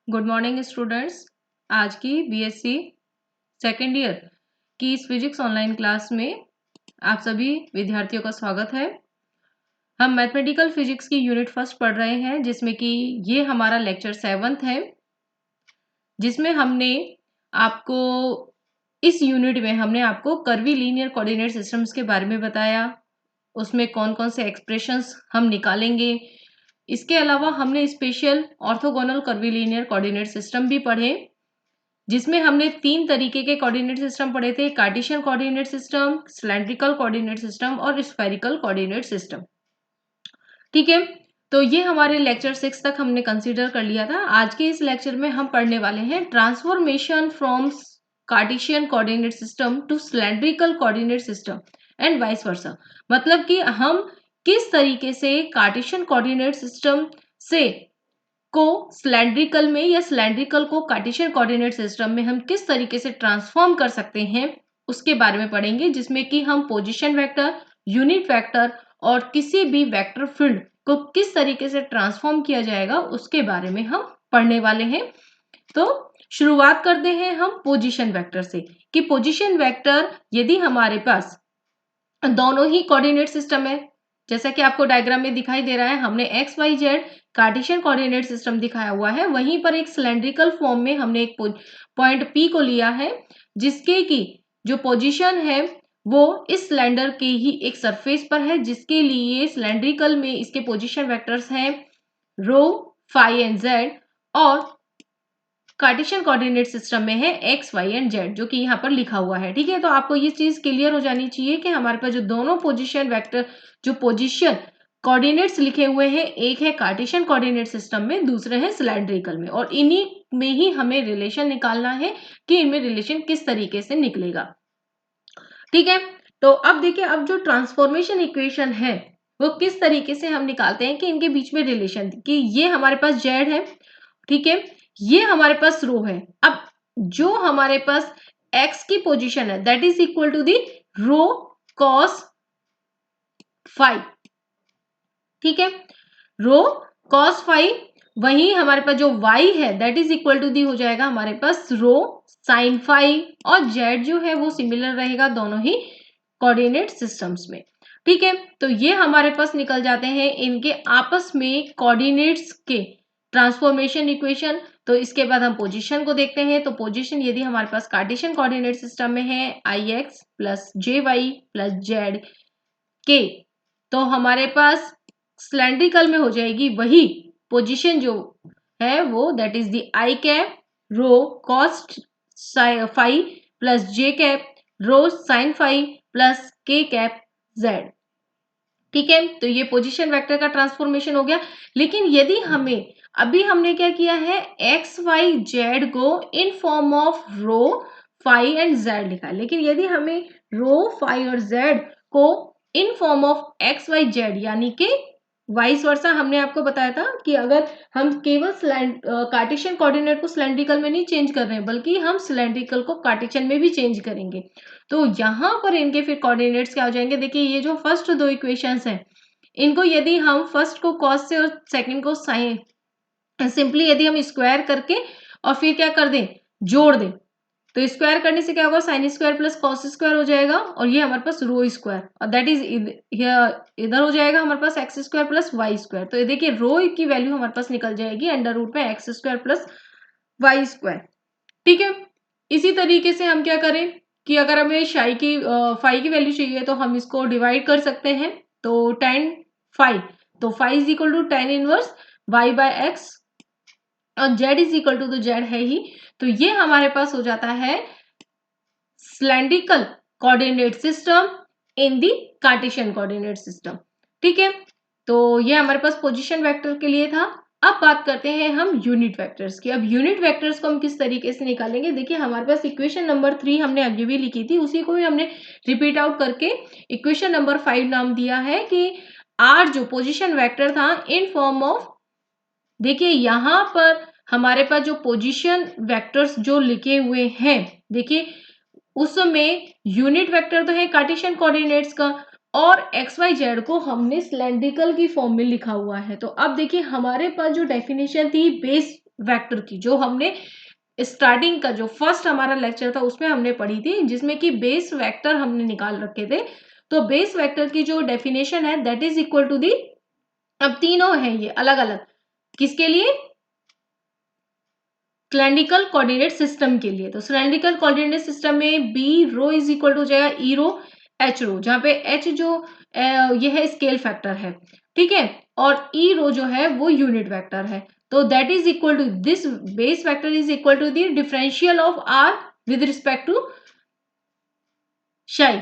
Good morning students. आज की BSc second year की इस फिजिक्स ऑनलाइन क्लास में आप सभी विद्यार्थियों का स्वागत है। हम मैथमेटिकल फिजिक्स की यूनिट फर्स्ट पढ़ रहे हैं, जिसमें कि ये हमारा लेक्चर 7th है, जिसमें हमने आपको इस यूनिट में हमने आपको कर्वीलीनियर कोऑर्डिनेट सिस्टम्स के बारे में बताया। उसमें कौन कौन से एक्सप्रेशंस हम निकालेंगे। इसके अलावा हमने special orthogonal curvilinear coordinate system भी पढ़े, जिसमें हमने 3 तरीके के कोऑर्डिनेट सिस्टम पढ़े थे: Cartesian coordinate system, cylindrical coordinate system और स्फेरिकल कोऑर्डिनेट सिस्टम। ठीक है, तो ये हमारे लेक्चर 6 तक हमने कंसीडर कर लिया था। आज के इस लेक्चर में हम पढ़ने वाले हैं transformation from Cartesian coordinate system to cylindrical coordinate system and vice versa. मतलब कि हम किस तरीके से कार्टेशियन कोऑर्डिनेट सिस्टम से को सिलेंड्रिकल में या सिलेंड्रिकल को कार्टेशियन कोऑर्डिनेट सिस्टम में हम किस तरीके से ट्रांसफॉर्म कर सकते हैं, उसके बारे में पढ़ेंगे, जिसमें कि हम पोजीशन वेक्टर, यूनिट वेक्टर और किसी भी वेक्टर फील्ड को किस तरीके से ट्रांसफॉर्म किया जाएगा उसके बारे में हम पढ़ने वाले हैं। तो शुरुआत करते हैं हम पोजीशन वेक्टर से कि पोजीशन वेक्टर यदि हमारे पास दोनों ही कोऑर्डिनेट सिस्टम है, जैसा कि आपको डायग्राम में दिखाई दे रहा है, हमने x y z cartesian coordinate system दिखाया हुआ है। वहीं पर एक सिलेंड्रिकल फॉर्म में हमने एक पॉइंट पी को लिया है, जिसके की जो पोजीशन है वो इस सिलेंडर के ही एक सरफेस पर है, जिसके लिए सिलेंड्रिकल में इसके पोजीशन वेक्टर्स हैं रो, फाई एंड जेड, और कार्टेशियन कोऑर्डिनेट सिस्टम में है एक्स वाई एंड जेड, जो कि यहाँ पर लिखा हुआ है। ठीक है, तो आपको ये चीज क्लियर हो जानी चाहिए कि हमारे पास जो दोनों पोजीशन वेक्टर, जो पोजीशन कोऑर्डिनेट्स लिखे हुए हैं, एक है कार्टेशियन कोऑर्डिनेट सिस्टम में, दूसरे हैं सिलेंड्रिकल में, और इन्हीं में ही हमें रिलेशन निकालना है कि इनमें रिलेशन किस तरीके से निकलेगा। ठीक है, तो अब देखिए, अब जो ट्रांसफॉर्मेशन इक्वेशन है वो किस तरीके से हम निकालते हैं कि इनके बीच में रिलेशन, कि ये हमारे पास जेड है, ठीक है, ये हमारे पास रो है। अब जो हमारे पास x की पोजीशन है that is equal to the rho cos phi. ठीक है, रो कॉस फाई। वही हमारे पास जो y है that is equal to the हो जाएगा हमारे पास रो साइन फाई, और z जो है वो सिमिलर रहेगा दोनों ही कोऑर्डिनेट सिस्टम्स में। ठीक है, तो ये हमारे पास निकल जाते हैं इनके आपस में कोऑर्डिनेट्स के ट्रांसफॉर्मेशन इक्वेशन। तो इसके बाद हम पोजीशन को देखते हैं। तो पोजीशन यदि हमारे पास कार्टेशियन कोऑर्डिनेट सिस्टम में है आई एक्स प्लस जे वाई प्लस जेड के, तो हमारे पास सिलेंड्रिकल में हो जाएगी वही पोजीशन जो है वो that is the i cap rho cos phi plus j cap rho sine phi plus k cap z. ठीक है, तो ये पोजीशन वेक्टर का ट्रांसफॉर्मेशन हो गया। लेकिन यदि हमें अभी हमने क्या किया है, एक्स वाई जेड को in form of rho phi and z लिखा है, लेकिन यदि हमें रो फाई और जेड को in form of x y z यानी कि वाइस वर्सा, हमने आपको बताया था कि अगर हम केवल कार्टेशियन कोऑर्डिनेट को सिलेंड्रिकल में नहीं चेंज कर रहे हैं, बल्कि हम सिलेंड्रिकल को कार्टेशियन में भी चेंज करेंगे, तो यहां पर इनके फिर कोऑर्डिनेट्स क्या हो जाएंगे। देखिए, ये जो फर्स्ट दो इक्वेशंस हैं, इनको यदि हम फर्स्ट को कॉस से और सेकंड को साइन, सिंपली यदि हम स्क्वायर करके और फिर क्या कर दें, जोड़ दें, तो स्क्वायर करने से क्या होगा, sine square plus cos square हो जाएगा, और ये हमारे पास रो स्क्वायर, और दैट इज इधर हो जाएगा हमारे पास x square plus y square. तो ये देखिए, रो की वैल्यू हमारे पास निकल जाएगी अंडर रूट में x square plus y square. ठीक है, इसी तरीके से हम क्या करें कि अगर हमें फाई की वैल्यू चाहिए तो हम इसको डिवाइड कर सकते हैं। तो टेन फाई, तो phi is equal to tan inverse y by x, और जेड इज इक्वल टू, तो जेड है ही, तो ये हमारे पास हो जाता है cylindrical coordinate system in the cartesian coordinate system. ठीक है, तो ये हमारे पास पोजीशन वेक्टर के लिए था। अब बात करते हैं हम यूनिट वेक्टर्स की। अब यूनिट वेक्टर्स को हम किस तरीके से निकालेंगे, देखिए हमारे पास इक्वेशन नंबर 3 हमने अभी भी लिखी थी, उसी को भी हमने रिपीट आउट करके इक्वेशन नंबर 5 नाम दिया है कि आर जो पोजीशन वेक्टर था इन फॉर्म ऑफ, देखिए यहां पर हमारे पास जो पोजीशन वेक्टर्स जो लिखे हुए हैं, देखिए उसमें यूनिट वेक्टर तो है कार्टेशियन कोऑर्डिनेट्स का, और एक्स वाई जेड को हमने सिलेंड्रिकल की फॉर्म में लिखा हुआ है। तो अब देखिए हमारे पास जो डेफिनेशन थी बेस वेक्टर की, जो हमने स्टार्टिंग का जो फर्स्ट हमारा लेक्चर था उसमें हमने पढ़ी थी, जिसमें कि बेस वेक्टर हमने निकाल रखे थे। तो बेस वेक्टर की जो डेफिनेशन है that is equal to the, अब तीनों है ये अलग अलग, किसके लिए, सिलेंड्रिकल कोऑर्डिनेट सिस्टम के लिए। तो सिलेंड्रिकल कोऑर्डिनेट सिस्टम में b rho is equal to हो जाएगा ई रो एच रो, जहां पे एच जो ये है स्केल फैक्टर है, ठीक है, और ई रो जो है वो यूनिट वेक्टर है। तो that is equal to this base vector is equal to the differential of r with respect to psi,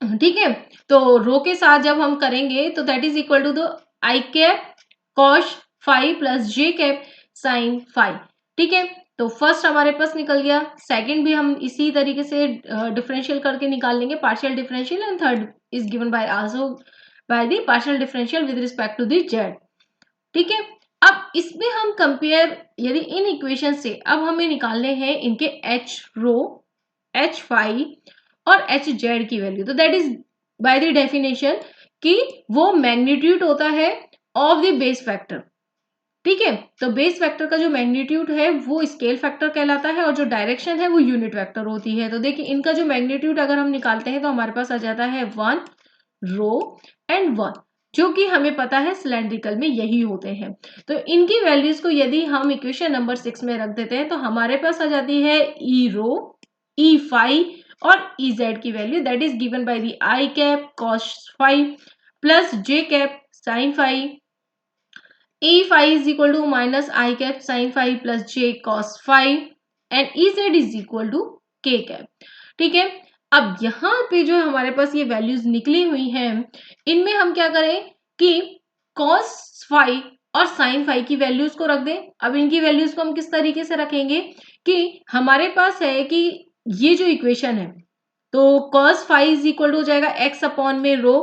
ठीक है। तो रो के साथ जब हम करेंगे तो that is equal to the i cap cos phi plus j cap sine phi, ठीक है। तो फर्स्ट हमारे पास निकल गया, सेकंड भी हम इसी तरीके से डिफरेंशियल करके निकाल लेंगे, partial differential, and third is given by also by the partial differential with respect to the z, ठीक है। अब इसमें हम कंपेयर, यदि इन इक्वेशन से अब हमें निकालने हैं इनके एच रो, एच फाई और एच जेड की वैल्यू, तो that is by the definition कि वो मैग्नीट्यूड होता है ऑफ द बेस फैक्टर, ठीक है। तो बेस वेक्टर का जो मैग्नीट्यूड है वो स्केल फैक्टर कहलाता है और जो डायरेक्शन है वो यूनिट वेक्टर होती है। तो देखिए इनका जो मैग्नीट्यूड अगर हम निकालते हैं तो हमारे पास आ जाता है 1 रो एंड 1, जो कि हमें पता है सिलेंड्रिकल में यही होते हैं। तो इनकी वैल्यूज को यदि हम इक्वेशन नंबर 6 में रख देते हैं तो हमारे पास आ जाती है ई रो, ई फाई और ई जेड की value, that is given by the i cap cos phi plus j cap sine phi, E phi is equal to minus I cap sin phi plus J cos phi and EZ is equal to K cap, ठीक है। अब यहाँ पे जो हमारे पास ये values निकली हुई हैं, इनमें हम क्या करें कि cos phi और sin phi की वैल्यूज को रख दें। अब इनकी वैल्यूज को हम किस तरीके से रखेंगे कि हमारे पास है कि ये जो इक्वेशन है, तो cos phi is equal to हो जाएगा x अपॉन में रो,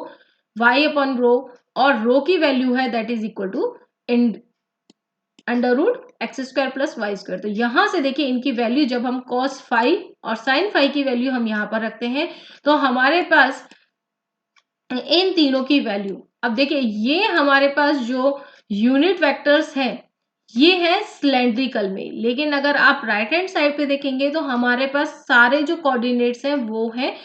y अपॉन रो, और रो की वैल्यू है that is equal to under root x square plus y square. तो यहां से देखिए इनकी वैल्यू जब हम cos फाई और sin फाई की वैल्यू हम यहां पर रखते हैं तो हमारे पास इन तीनों की वैल्यू, अब देखिए ये हमारे पास जो यूनिट वेक्टर्स हैं ये है सिलेंड्रिकल में, लेकिन अगर आप राइट हैंड साइड पे देखेंगे तो हमारे पास सारे जो कोऑर्डिनेट्स हैं वो है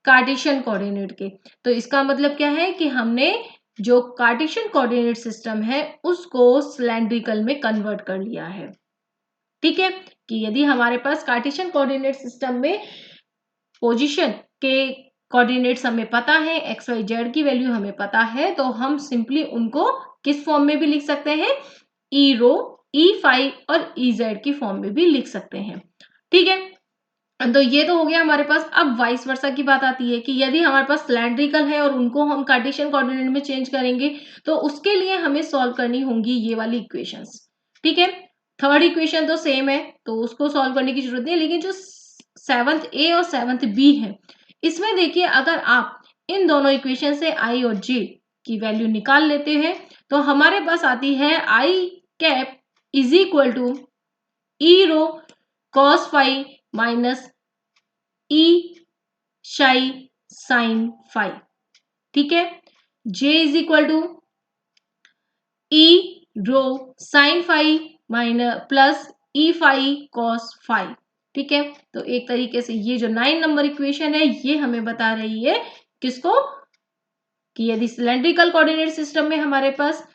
कार्टेशियन कोऑर्डिनेट के। तो इसका मतलब क्या है कि हमने जो कार्टेशियन कोऑर्डिनेट सिस्टम है उसको सिलेंड्रिकल में कन्वर्ट कर लिया है, ठीक है। कि यदि हमारे पास कार्टेशियन कोऑर्डिनेट सिस्टम में पोजीशन के कोऑर्डिनेट्स हमें पता है, एक्स वाई जेड की वैल्यू हमें पता है, तो हम सिंपली उनको किस फॉर्म में भी लिख सकते हैं, ई रो, ई फाई और ई जेड की फॉर्म में भी लिख सकते हैं, ठीक है। तो ये तो हो गया हमारे पास। अब वाइस वर्सा की बात आती है कि यदि हमारे पास सिलेंड्रिकल है और उनको हम कार्टेशियन कोऑर्डिनेट में चेंज करेंगे तो उसके लिए हमें सॉल्व करनी होंगी ये वाली इक्वेशंस, ठीक है। थर्ड इक्वेशन तो सेम है तो उसको सॉल्व करने की जरूरत नहीं है, लेकिन जो 7th ए और 7th बी है इसमें देखिए अगर आप इन दोनों इक्वेशन से आई और जे की वैल्यू निकाल लेते हैं तो हमारे पास आती है i cap is equal to e rho cos phi minus e phi sine phi, ठीक है। J is equal to e rho sine phi minus plus e phi cos phi, ठीक है। तो एक तरीके से ये जो 9 नंबर इक्वेशन है ये हमें बता रही है किसको, कि यदि सिलेंड्रिकल कोऑर्डिनेट सिस्टम में हमारे पास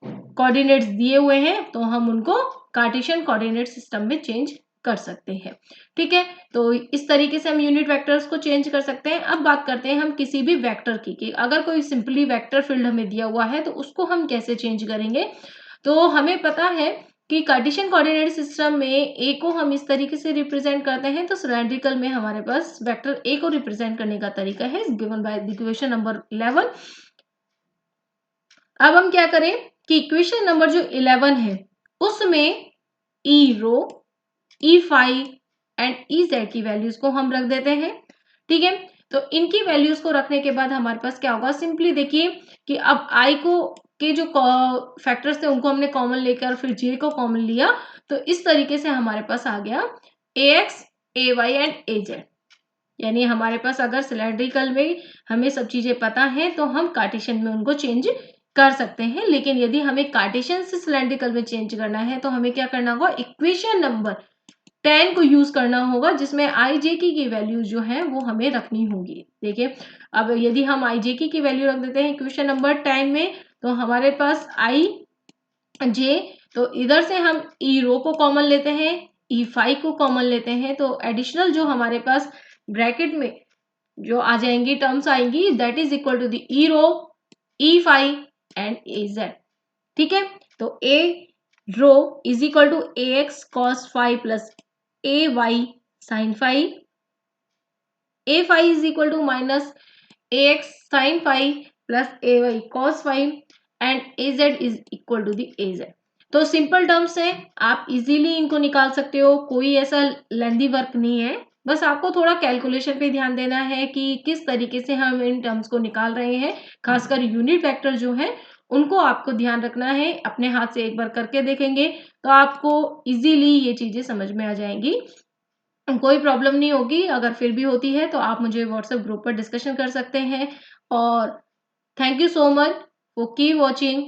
कोऑर्डिनेट्स दिए हुए हैं तो हम उनको कार्टेशियन कोऑर्डिनेट सिस्टम में चेंज कर सकते हैं, ठीक है। तो इस तरीके से हम यूनिट वेक्टर्स को चेंज कर सकते हैं। अब बात करते हैं हम किसी भी वेक्टर की, कि अगर कोई सिंपली वेक्टर फील्ड हमें दिया हुआ है तो उसको हम कैसे चेंज करेंगे। तो हमें पता है कि कार्टेशियन कोऑर्डिनेट सिस्टम में ए को हम इस तरीके से रिप्रेजेंट करते हैं, तो सिलेंड्रिकल में हमारे पास वेक्टर ए को रिप्रेजेंट करने का तरीका है गिवन बाय इक्वेशन नंबर 11। अब हम क्या करें कि इक्वेशन नंबर जो 11 है उसमें ई rho, e phi and E z की वैल्यूज को हम रख देते हैं, ठीक है। तो इनकी वैल्यूज को रखने के बाद हमारे पास क्या होगा, सिंपली देखिए कि अब आई को के जो फैक्टर्स थे उनको हमने कॉमन लेकर फिर जे को कॉमन लिया, तो इस तरीके से हमारे पास आ गया a x, a y and a z. यानी हमारे पास अगर सिलेंड्रिकल में हमें सब चीजें पता है तो हम कार्टेशियन में उनको चेंज कर सकते हैं, लेकिन यदि हमें कार्टेशियन से सिलेंड्रिकल में चेंज करना है तो हमें क्या करना होगा, इक्वेशन नंबर 10 को यूज करना होगा, जिसमें आई जे की वैल्यू जो है वो हमें रखनी होगी। देखिए, अब यदि हम आई जे की वैल्यू रख देते हैं इक्वेशन नंबर 10 में, तो हमारे पास आई जे, तो इधर से हम ई रो को कॉमन लेते हैं, ई फाई को कॉमन लेते हैं, तो एडिशनल जो हमारे पास ब्रैकेट में जो आ जाएंगी टर्म्स आएंगी, that is equal to the e rho, e phi and a z. ठीक है, तो a rho is equal to a x cos phi plus a y sine phi, a phi is equal to minus a x sine phi plus a y cos phi and a z is equal to the a z. तो simple terms है, आप easily इनको निकाल सकते हो, कोई ऐसा लेंदी work नहीं है, बस आपको थोड़ा कैलकुलेशन पे ध्यान देना है कि किस तरीके से हम इन टर्म्स को निकाल रहे हैं। खासकर यूनिट वेक्टर जो है उनको आपको ध्यान रखना है, अपने हाथ से एक बार करके देखेंगे तो आपको इजीली ये चीजें समझ में आ जाएंगी, कोई प्रॉब्लम नहीं होगी। अगर फिर भी होती है तो आप मुझे व्हाट्सएप ग्रुप पर डिस्कशन कर सकते हैं। और thank you so much for keep watching.